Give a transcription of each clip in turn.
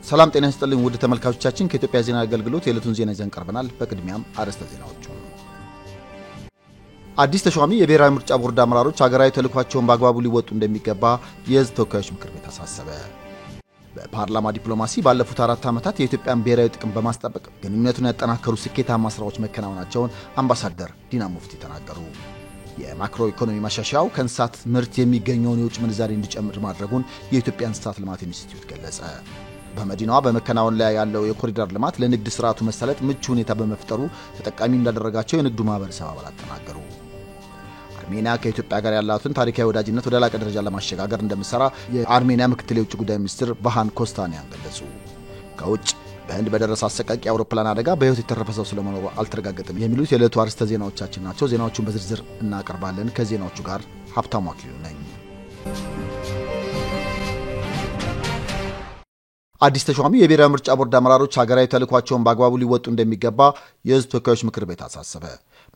ሰላም ጤና ይስጥልኝ ውድ ተመልካቾቻችን ከኢትዮጵያ ዜና አገልግሎት የዕለቱን ዜና ይዘን ቀርበናል። በቅድሚያም አርዕስተ ዜናዎቹ። አዲስ ተሿሚ የብሔራዊ ምርጫ ቦርድ አመራሮች ሀገራዊ ተልዕኳቸውን በአግባቡ ሊወጡ እንደሚገባ የሕዝብ ተወካዮች ምክር ቤት አሳሰበ። በፓርላማ ዲፕሎማሲ ባለፉት 4 ዓመታት የኢትዮጵያን ብሔራዊ ጥቅም በማስጠበቅ ግንኙነቱን ያጠናከሩ ስኬታማ ስራዎች መከናወናቸውን አምባሳደር ዲና ሙፍቲ ተናገሩ። የማክሮ ኢኮኖሚ ማሻሻያው ከእንስሳት ምርት የሚገኘውን የውጭ ምንዛሪ እንዲጨምር ማድረጉን የኢትዮጵያ እንስሳት ልማት ኢንስቲትዩት ገለጸ። በመዲናዋ በመከናወን ላይ ያለው የኮሪደር ልማት ለንግድ ስርዓቱ መሰረት ምቹ ሁኔታ በመፍጠሩ ተጠቃሚ እንዳደረጋቸው የንግዱ ማህበረሰብ አባላት ተናገሩ። አርሜኒያ ከኢትዮጵያ ጋር ያላትን ታሪካዊ ወዳጅነት ወደ ላቀ ደረጃ ለማሸጋገር እንደምትሰራ የአርሜኒያ ምክትል የውጭ ጉዳይ ሚኒስትር ቫሃን ኮስታኒያን ገለጹ። ከውጭ በህንድ በደረሰ አሰቃቂ አውሮፕላን አደጋ በህይወት የተረፈ ሰው ስለመኖሩ አልተረጋገጠም የሚሉት የዕለቱ አርዕስተ ዜናዎቻችን ናቸው። ዜናዎቹን በዝርዝር እናቀርባለን። ከዜናዎቹ ጋር ሀብታሙ አክሊሉ ነኝ። አዲስ ተሿሚ የብሔራዊ ምርጫ ቦርድ አመራሮች ሀገራዊ ተልዕኳቸውን በአግባቡ ሊወጡ እንደሚገባ የሕዝብ ተወካዮች ምክር ቤት አሳሰበ።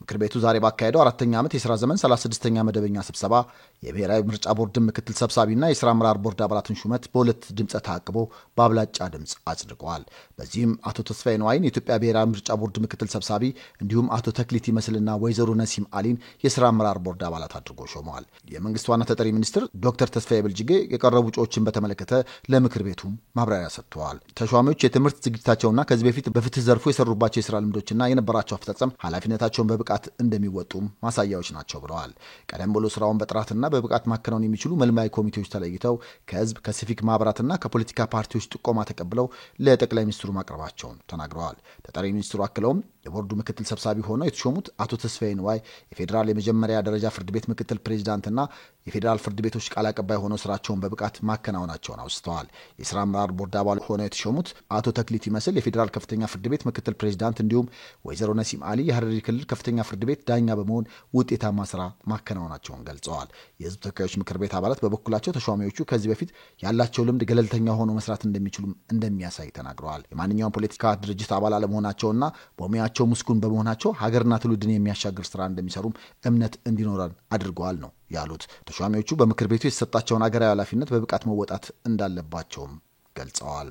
ምክር ቤቱ ዛሬ ባካሄደው 4ኛ ዓመት የሥራ ዘመን 36ኛ መደበኛ ስብሰባ የብሔራዊ ምርጫ ቦርድ ምክትል ሰብሳቢና የሥራ አመራር ቦርድ አባላትን ሹመት በሁለት ድምፀ ተአቅቦ በአብላጫ ድምፅ አጽድቀዋል። በዚህም አቶ ተስፋዬ ነዋይን የኢትዮጵያ ብሔራዊ ምርጫ ቦርድ ምክትል ሰብሳቢ እንዲሁም አቶ ተክሊት ይመስልና ወይዘሮ ነሲም አሊን የሥራ አመራር ቦርድ አባላት አድርጎ ሾመዋል። የመንግስት ዋና ተጠሪ ሚኒስትር ዶክተር ተስፋዬ በልጅጌ የቀረቡ እጩዎችን በተመለከተ ለምክር ቤቱ ማብራሪያ ሰጥተዋል። ተሿሚዎች የትምህርት ዝግጅታቸውና ከዚህ በፊት በፍትህ ዘርፉ የሰሩባቸው የሥራ ልምዶችና የነበራቸው አፈጻጸም ኃላፊነታቸውን በብቃት እንደሚወጡም ማሳያዎች ናቸው ብለዋል። ቀደም ብሎ ስራውን በጥራትና በብቃት ማከናወን የሚችሉ መልማይ ኮሚቴዎች ተለይተው ከህዝብ ከሲቪክ ማህበራትና ከፖለቲካ ፓርቲዎች ጥቆማ ተቀብለው ለጠቅላይ ሚኒስትሩ ማቅረባቸውን ተናግረዋል። ተጠሪ ሚኒስትሩ አክለውም የቦርዱ ምክትል ሰብሳቢ ሆነው የተሾሙት አቶ ተስፋዬ ነዋይ የፌዴራል የመጀመሪያ ደረጃ ፍርድ ቤት ምክትል ፕሬዚዳንትና የፌዴራል ፍርድ ቤቶች ቃል አቀባይ ሆነው ስራቸውን በብቃት ማከናወናቸውን አውስተዋል። የሥራ አመራር ቦርድ አባል ሆነው የተሾሙት አቶ ተክሊት ይመስል የፌዴራል ከፍተኛ ፍርድ ቤት ምክትል ፕሬዚዳንት እንዲሁም ወይዘሮ ነሲም አሊ የሐረሪ ክልል ከፍተኛ ፍርድ ቤት ዳኛ በመሆን ውጤታማ ስራ ማከናወናቸውን ገልጸዋል። የሕዝብ ተወካዮች ምክር ቤት አባላት በበኩላቸው ተሿሚዎቹ ከዚህ በፊት ያላቸው ልምድ ገለልተኛ ሆኖ መስራት እንደሚችሉ እንደሚያሳይ ተናግረዋል። የማንኛውም ፖለቲካ ድርጅት አባል አለመሆናቸውና በሙያቸው ምስጉን በመሆናቸው ሀገርና ትውልድን የሚያሻግር ስራ እንደሚሰሩም እምነት እንዲኖረን አድርገዋል ነው ያሉት። ተሿሚዎቹ በምክር ቤቱ የተሰጣቸውን ሀገራዊ ኃላፊነት በብቃት መወጣት እንዳለባቸውም ገልጸዋል።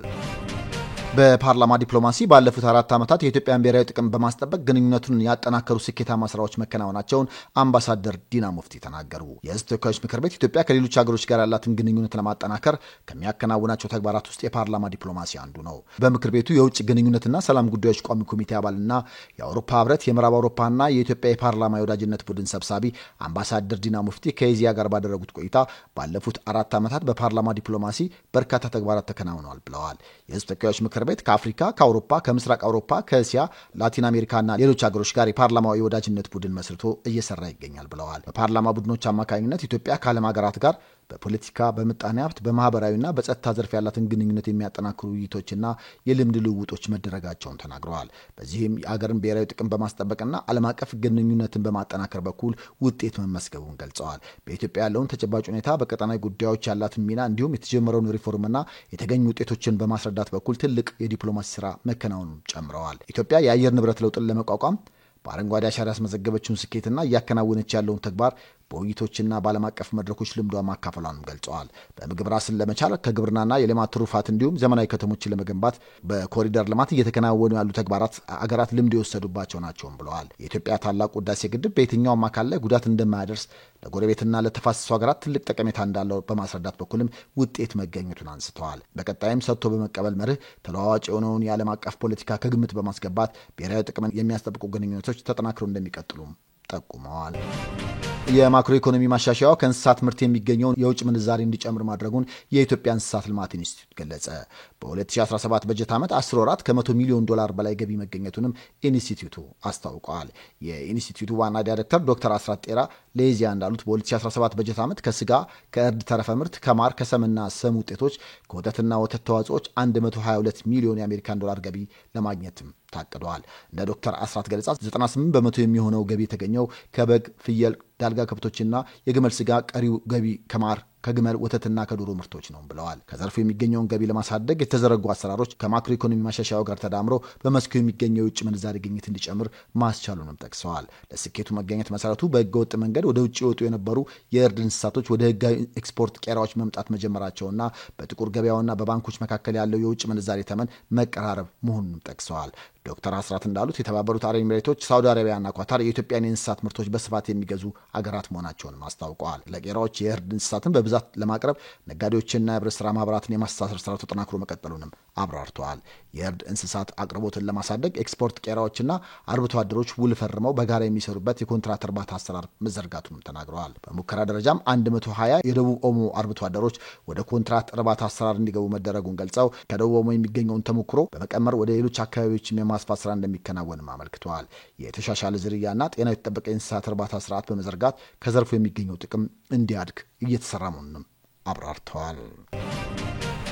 በፓርላማ ዲፕሎማሲ ባለፉት 4 ዓመታት የኢትዮጵያን ብሔራዊ ጥቅም በማስጠበቅ ግንኙነቱን ያጠናከሩ ስኬታማ ስራዎች መከናወናቸውን አምባሳደር ዲና ሙፍቲ ተናገሩ። የሕዝብ ተወካዮች ምክር ቤት ኢትዮጵያ ከሌሎች ሀገሮች ጋር ያላትን ግንኙነት ለማጠናከር ከሚያከናውናቸው ተግባራት ውስጥ የፓርላማ ዲፕሎማሲ አንዱ ነው። በምክር ቤቱ የውጭ ግንኙነትና ሰላም ጉዳዮች ቋሚ ኮሚቴ አባልና የአውሮፓ ህብረት የምዕራብ አውሮፓና የኢትዮጵያ የፓርላማ የወዳጅነት ቡድን ሰብሳቢ አምባሳደር ዲና ሙፍቲ ከኢዜአ ጋር ባደረጉት ቆይታ ባለፉት 4 ዓመታት በፓርላማ ዲፕሎማሲ በርካታ ተግባራት ተከናውነዋል ብለዋል። የሕዝብ ተወካዮች ምክር ቤት ከአፍሪካ፣ ከአውሮፓ፣ ከምስራቅ አውሮፓ፣ ከእስያ፣ ላቲን አሜሪካና ሌሎች ሀገሮች ጋር የፓርላማው የወዳጅነት ቡድን መስርቶ እየሰራ ይገኛል ብለዋል። በፓርላማ ቡድኖች አማካኝነት ኢትዮጵያ ከዓለም ሀገራት ጋር በፖለቲካ፣ በምጣኔ ሀብት፣ በማህበራዊና በጸጥታ ዘርፍ ያላትን ግንኙነት የሚያጠናክሩ ውይይቶችና የልምድ ልውውጦች መደረጋቸውን ተናግረዋል። በዚህም የአገርን ብሔራዊ ጥቅም በማስጠበቅና ዓለም አቀፍ ግንኙነትን በማጠናከር በኩል ውጤት መመስገቡን ገልጸዋል። በኢትዮጵያ ያለውን ተጨባጭ ሁኔታ፣ በቀጠናዊ ጉዳዮች ያላትን ሚና እንዲሁም የተጀመረውን ሪፎርምና የተገኙ ውጤቶችን በማስረዳት በኩል ትልቅ የዲፕሎማሲ ስራ መከናወኑን ጨምረዋል። ኢትዮጵያ የአየር ንብረት ለውጥን ለመቋቋም በአረንጓዴ አሻራ ያስመዘገበችውን ስኬትና እያከናወነች ያለውን ተግባር በውይይቶችና በዓለም አቀፍ መድረኮች ልምዷ ማካፈሏንም ገልጸዋል። በምግብ ራስን ለመቻል ከግብርናና የልማት ትሩፋት እንዲሁም ዘመናዊ ከተሞችን ለመገንባት በኮሪደር ልማት እየተከናወኑ ያሉ ተግባራት አገራት ልምድ የወሰዱባቸው ናቸውም ብለዋል። የኢትዮጵያ ታላቁ ህዳሴ ግድብ በየትኛውም አካል ላይ ጉዳት እንደማያደርስ ለጎረቤትና ለተፋሰሱ ሀገራት ትልቅ ጠቀሜታ እንዳለው በማስረዳት በኩልም ውጤት መገኘቱን አንስተዋል። በቀጣይም ሰጥቶ በመቀበል መርህ ተለዋዋጭ የሆነውን የዓለም አቀፍ ፖለቲካ ከግምት በማስገባት ብሔራዊ ጥቅምን የሚያስጠብቁ ግንኙነቶች ተጠናክረው እንደሚቀጥሉም ጠቁመዋል። የማክሮ ኢኮኖሚ ማሻሻያው ከእንስሳት ምርት የሚገኘውን የውጭ ምንዛሪ እንዲጨምር ማድረጉን የኢትዮጵያ እንስሳት ልማት ኢንስቲትዩት ገለጸ። በ2017 በጀት ዓመት 10 ወራት ከ100 ሚሊዮን ዶላር በላይ ገቢ መገኘቱንም ኢንስቲትዩቱ አስታውቀዋል። የኢንስቲትዩቱ ዋና ዳይሬክተር ዶክተር አስራት ጤራ ለኢዜአ እንዳሉት በ2017 በጀት ዓመት ከስጋ፣ ከእርድ ተረፈ ምርት፣ ከማር፣ ከሰምና ሰም ውጤቶች፣ ከወተትና ወተት ተዋጽኦች 122 ሚሊዮን የአሜሪካን ዶላር ገቢ ለማግኘትም ታቅደዋል። እንደ ዶክተር አስራት ገለጻ 98 በመቶ የሚሆነው ገቢ የተገኘው ከበግ፣ ፍየል፣ ዳልጋ ከብቶችና የግመል ስጋ፣ ቀሪው ገቢ ከማር ከግመል ወተትና ከዶሮ ምርቶች ነው ብለዋል። ከዘርፉ የሚገኘውን ገቢ ለማሳደግ የተዘረጉ አሰራሮች ከማክሮ ኢኮኖሚ ማሻሻያው ጋር ተዳምሮ በመስኩ የሚገኘው የውጭ ምንዛሪ ግኝት እንዲጨምር ማስቻሉንም ጠቅሰዋል። ለስኬቱ መገኘት መሰረቱ በህገወጥ መንገድ ወደ ውጭ ይወጡ የነበሩ የእርድ እንስሳቶች ወደ ህጋዊ ኤክስፖርት ቄራዎች መምጣት መጀመራቸውና በጥቁር ገበያውና በባንኮች መካከል ያለው የውጭ ምንዛሪ ተመን መቀራረብ መሆኑንም ጠቅሰዋል። ዶክተር አስራት እንዳሉት የተባበሩት አረብ ኤሚሬቶች፣ ሳውዲ አረቢያና ኳታር የኢትዮጵያን የእንስሳት ምርቶች በስፋት የሚገዙ አገራት መሆናቸውንም አስታውቀዋል። ለቄራዎች የእርድ እንስሳትን በብዛት ለማቅረብ ነጋዴዎችና የህብረት ስራ ማህበራትን የማስተሳሰር ስራው ተጠናክሮ መቀጠሉንም አብራርተዋል። የእርድ እንስሳት አቅርቦትን ለማሳደግ ኤክስፖርት ቄራዎችና አርብቶ አደሮች ውል ፈርመው በጋራ የሚሰሩበት የኮንትራት እርባታ አሰራር መዘርጋቱንም ተናግረዋል። በሙከራ ደረጃም 120 የደቡብ ኦሞ አርብቶ አደሮች ወደ ኮንትራት እርባታ አሰራር እንዲገቡ መደረጉን ገልጸው ከደቡብ ኦሞ የሚገኘውን ተሞክሮ በመቀመር ወደ ሌሎች አካባቢዎች የማስፋት ስራ እንደሚከናወንም አመልክተዋል። የተሻሻለ ዝርያና ጤናው የተጠበቀ የእንስሳት እርባታ ስርዓት በመዘርጋት ከዘርፉ የሚገኘው ጥቅም እንዲያድግ እየተሰራ መሆኑንም አብራርተዋል።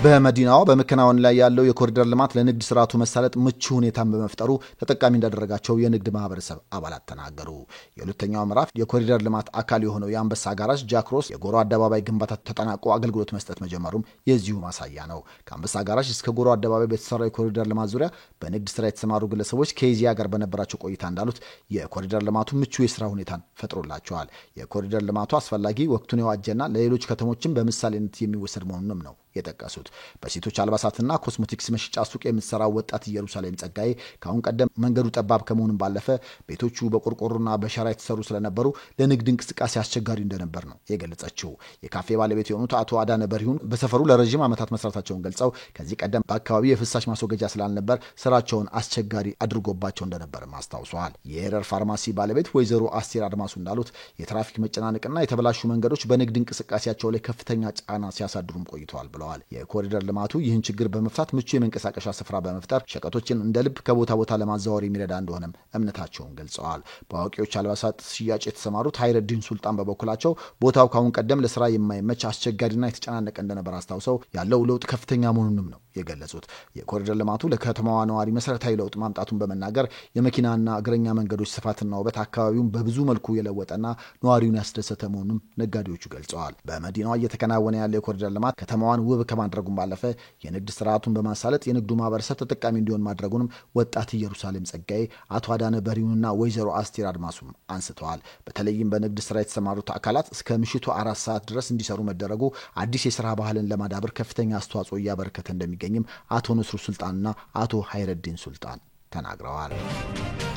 በመዲናዋ በመከናወን ላይ ያለው የኮሪደር ልማት ለንግድ ስርዓቱ መሳለጥ ምቹ ሁኔታን በመፍጠሩ ተጠቃሚ እንዳደረጋቸው የንግድ ማህበረሰብ አባላት ተናገሩ። የሁለተኛው ምዕራፍ የኮሪደር ልማት አካል የሆነው የአንበሳ ጋራዥ ጃክሮስ የጎሮ አደባባይ ግንባታ ተጠናቆ አገልግሎት መስጠት መጀመሩም የዚሁ ማሳያ ነው። ከአንበሳ ጋራዥ እስከ ጎሮ አደባባይ በተሰራው የኮሪደር ልማት ዙሪያ በንግድ ስራ የተሰማሩ ግለሰቦች ከኢዜአ ጋር በነበራቸው ቆይታ እንዳሉት የኮሪደር ልማቱ ምቹ የስራ ሁኔታን ፈጥሮላቸዋል። የኮሪደር ልማቱ አስፈላጊ፣ ወቅቱን የዋጀና ለሌሎች ከተሞችም በምሳሌነት የሚወሰድ መሆኑንም ነው የጠቀሱት። በሴቶች አልባሳትና ኮስሞቲክስ መሸጫ ሱቅ የምትሰራው ወጣት ኢየሩሳሌም ጸጋዬ ከአሁን ቀደም መንገዱ ጠባብ ከመሆኑም ባለፈ ቤቶቹ በቆርቆሮና በሸራ የተሰሩ ስለነበሩ ለንግድ እንቅስቃሴ አስቸጋሪ እንደነበር ነው የገለጸችው። የካፌ ባለቤት የሆኑት አቶ አዳነ በሪሁን በሰፈሩ ለረጅም ዓመታት መስራታቸውን ገልጸው ከዚህ ቀደም በአካባቢው የፍሳሽ ማስወገጃ ስላልነበር ስራቸውን አስቸጋሪ አድርጎባቸው እንደነበርም አስታውሰዋል። የኤረር ፋርማሲ ባለቤት ወይዘሮ አስቴር አድማሱ እንዳሉት የትራፊክ መጨናነቅና የተበላሹ መንገዶች በንግድ እንቅስቃሴያቸው ላይ ከፍተኛ ጫና ሲያሳድሩም ቆይተዋል ብለዋል። የኮሪደር ልማቱ ይህን ችግር በመፍታት ምቹ የመንቀሳቀሻ ስፍራ በመፍጠር ሸቀጦችን እንደ ልብ ከቦታ ቦታ ለማዛወር የሚረዳ እንደሆነም እምነታቸውን ገልጸዋል። በአዋቂዎች አልባሳት ሽያጭ የተሰማሩት ሀይረዲን ሱልጣን በበኩላቸው ቦታው ካሁን ቀደም ለስራ የማይመች አስቸጋሪና የተጨናነቀ እንደነበር አስታውሰው ያለው ለውጥ ከፍተኛ መሆኑንም ነው የገለጹት። የኮሪደር ልማቱ ለከተማዋ ነዋሪ መሰረታዊ ለውጥ ማምጣቱን በመናገር የመኪናና እግረኛ መንገዶች ስፋትና ውበት አካባቢውን በብዙ መልኩ የለወጠና ነዋሪውን ያስደሰተ መሆኑን ነጋዴዎቹ ገልጸዋል። በመዲናዋ እየተከናወነ ያለው የኮሪደር ልማት ከተማዋን ውብ ከማድረጉም ባለፈ የንግድ ስርዓቱን በማሳለጥ የንግዱ ማህበረሰብ ተጠቃሚ እንዲሆን ማድረጉንም ወጣት ኢየሩሳሌም ጸጋዬ፣ አቶ አዳነ በሪሁንና ወይዘሮ አስቴር አድማሱም አንስተዋል። በተለይም በንግድ ስራ የተሰማሩት አካላት እስከ ምሽቱ 4 ሰዓት ድረስ እንዲሰሩ መደረጉ አዲስ የስራ ባህልን ለማዳበር ከፍተኛ አስተዋጽኦ እያበረከተ እንደሚገኝም አቶ ንስሩ ሱልጣንና አቶ ሀይረዲን ሱልጣን ተናግረዋል።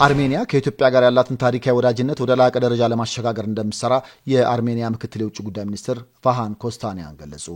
አርሜኒያ ከኢትዮጵያ ጋር ያላትን ታሪካዊ ወዳጅነት ወደ ላቀ ደረጃ ለማሸጋገር እንደምትሰራ የአርሜኒያ ምክትል የውጭ ጉዳይ ሚኒስትር ቫሃን ኮስታኒያን ገለጹ።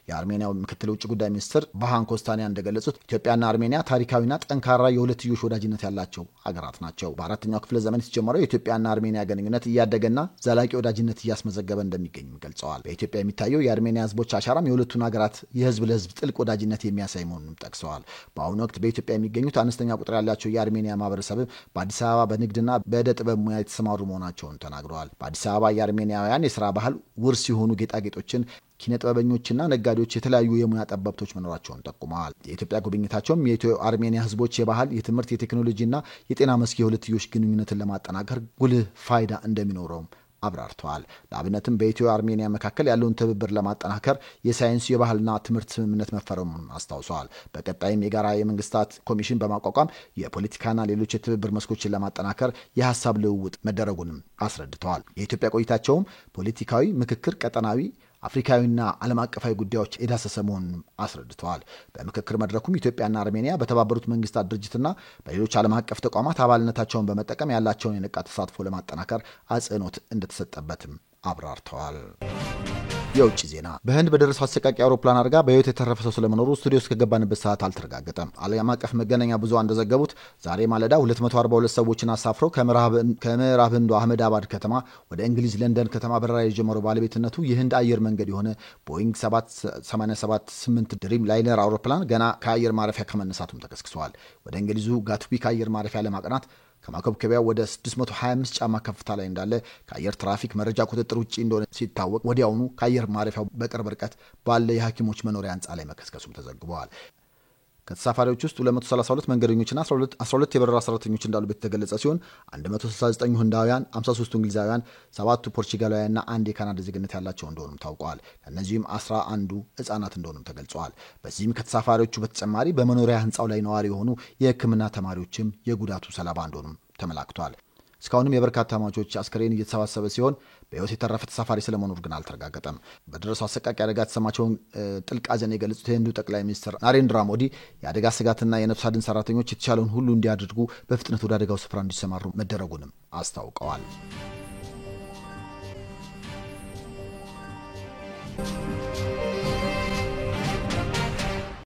የአርሜኒያው ምክትል የውጭ ጉዳይ ሚኒስትር ቫሃን ኮስታኒያን እንደገለጹት ኢትዮጵያና አርሜኒያ ታሪካዊና ጠንካራ የሁለትዮሽ ወዳጅነት ያላቸው አገራት ናቸው። በአራተኛው ክፍለ ዘመን የተጀመረው የኢትዮጵያና አርሜኒያ ግንኙነት እያደገና ዘላቂ ወዳጅነት እያስመዘገበ እንደሚገኝም ገልጸዋል። በኢትዮጵያ የሚታየው የአርሜኒያ ህዝቦች አሻራም የሁለቱን ሀገራት የህዝብ ለህዝብ ጥልቅ ወዳጅነት የሚያሳይ መሆኑንም ጠቅሰዋል። በአሁኑ ወቅት በኢትዮጵያ የሚገኙት አነስተኛ ቁጥር ያላቸው የአርሜኒያ ማህበረሰብ በአዲስ አበባ በንግድና በዕደ ጥበብ ሙያ የተሰማሩ መሆናቸውን ተናግረዋል። በአዲስ አበባ የአርሜኒያውያን የስራ ባህል ውርስ የሆኑ ጌጣጌጦችን ኪነ ጥበበኞችና ነጋዴዎች፣ የተለያዩ የሙያ ጠበብቶች መኖራቸውን ጠቁመዋል። የኢትዮጵያ ጉብኝታቸውም የኢትዮ አርሜኒያ ህዝቦች የባህል፣ የትምህርት፣ የቴክኖሎጂና የጤና መስክ የሁለትዮሽ ግንኙነትን ለማጠናከር ጉልህ ፋይዳ እንደሚኖረውም አብራርተዋል። ለአብነትም በኢትዮ አርሜኒያ መካከል ያለውን ትብብር ለማጠናከር የሳይንስ የባህልና ትምህርት ስምምነት መፈረሙን አስታውሰዋል። በቀጣይም የጋራ የመንግስታት ኮሚሽን በማቋቋም የፖለቲካና ሌሎች የትብብር መስኮችን ለማጠናከር የሀሳብ ልውውጥ መደረጉንም አስረድተዋል። የኢትዮጵያ ቆይታቸውም ፖለቲካዊ ምክክር፣ ቀጠናዊ አፍሪካዊና ዓለም አቀፋዊ ጉዳዮች የዳሰሰ መሆኑን አስረድተዋል። በምክክር መድረኩም ኢትዮጵያና አርሜኒያ በተባበሩት መንግስታት ድርጅትና በሌሎች ዓለም አቀፍ ተቋማት አባልነታቸውን በመጠቀም ያላቸውን የነቃ ተሳትፎ ለማጠናከር አጽንኦት እንደተሰጠበትም አብራርተዋል። የውጭ ዜና። በህንድ በደረሰው አሰቃቂ አውሮፕላን አደጋ በህይወት የተረፈ ሰው ስለመኖሩ ስቱዲዮ እስከገባንበት ሰዓት አልተረጋገጠም። ዓለም አቀፍ መገናኛ ብዙሃን እንደዘገቡት ዛሬ ማለዳ 242 ሰዎችን አሳፍረው ከምዕራብ ህንዱ አህመድ አባድ ከተማ ወደ እንግሊዝ ለንደን ከተማ በረራ የጀመረው ባለቤትነቱ የህንድ አየር መንገድ የሆነ ቦይንግ 787-8 ድሪም ላይነር አውሮፕላን ገና ከአየር ማረፊያ ከመነሳቱም ተከስክሰዋል። ወደ እንግሊዙ ጋትዊክ አየር ማረፊያ ለማቅናት ከማከብከቢያው ወደ 625 ጫማ ከፍታ ላይ እንዳለ ከአየር ትራፊክ መረጃ ቁጥጥር ውጪ እንደሆነ ሲታወቅ ወዲያውኑ ከአየር ማረፊያው በቅርብ ርቀት ባለ የሐኪሞች መኖሪያ ህንፃ ላይ መከስከሱም ተዘግበዋል። ከተሳፋሪዎች ውስጥ 232 መንገደኞችና 12 የበረራ ሰራተኞች እንዳሉበት የተገለጸ ሲሆን 169 ህንዳውያን፣ 53 እንግሊዛውያን፣ 7 ፖርቹጋላውያንና 1 የካናዳ ዜግነት ያላቸው እንደሆኑም ታውቀዋል። ከእነዚህም 11 ህጻናት እንደሆኑም ተገልጸዋል። በዚህም ከተሳፋሪዎቹ በተጨማሪ በመኖሪያ ህንፃው ላይ ነዋሪ የሆኑ የህክምና ተማሪዎችም የጉዳቱ ሰለባ እንደሆኑም ተመላክቷል። እስካሁንም የበርካታ ሟቾች አስክሬን እየተሰባሰበ ሲሆን በህይወት የተረፈ ተሳፋሪ ስለመኖር ግን አልተረጋገጠም። በደረሰው አሰቃቂ አደጋ የተሰማቸውን ጥልቅ ሐዘን የገለጹት የህንዱ ጠቅላይ ሚኒስትር ናሬንድራ ሞዲ የአደጋ ስጋትና የነፍስ አድን ሰራተኞች የተቻለውን ሁሉ እንዲያደርጉ በፍጥነት ወደ አደጋው ስፍራ እንዲሰማሩ መደረጉንም አስታውቀዋል።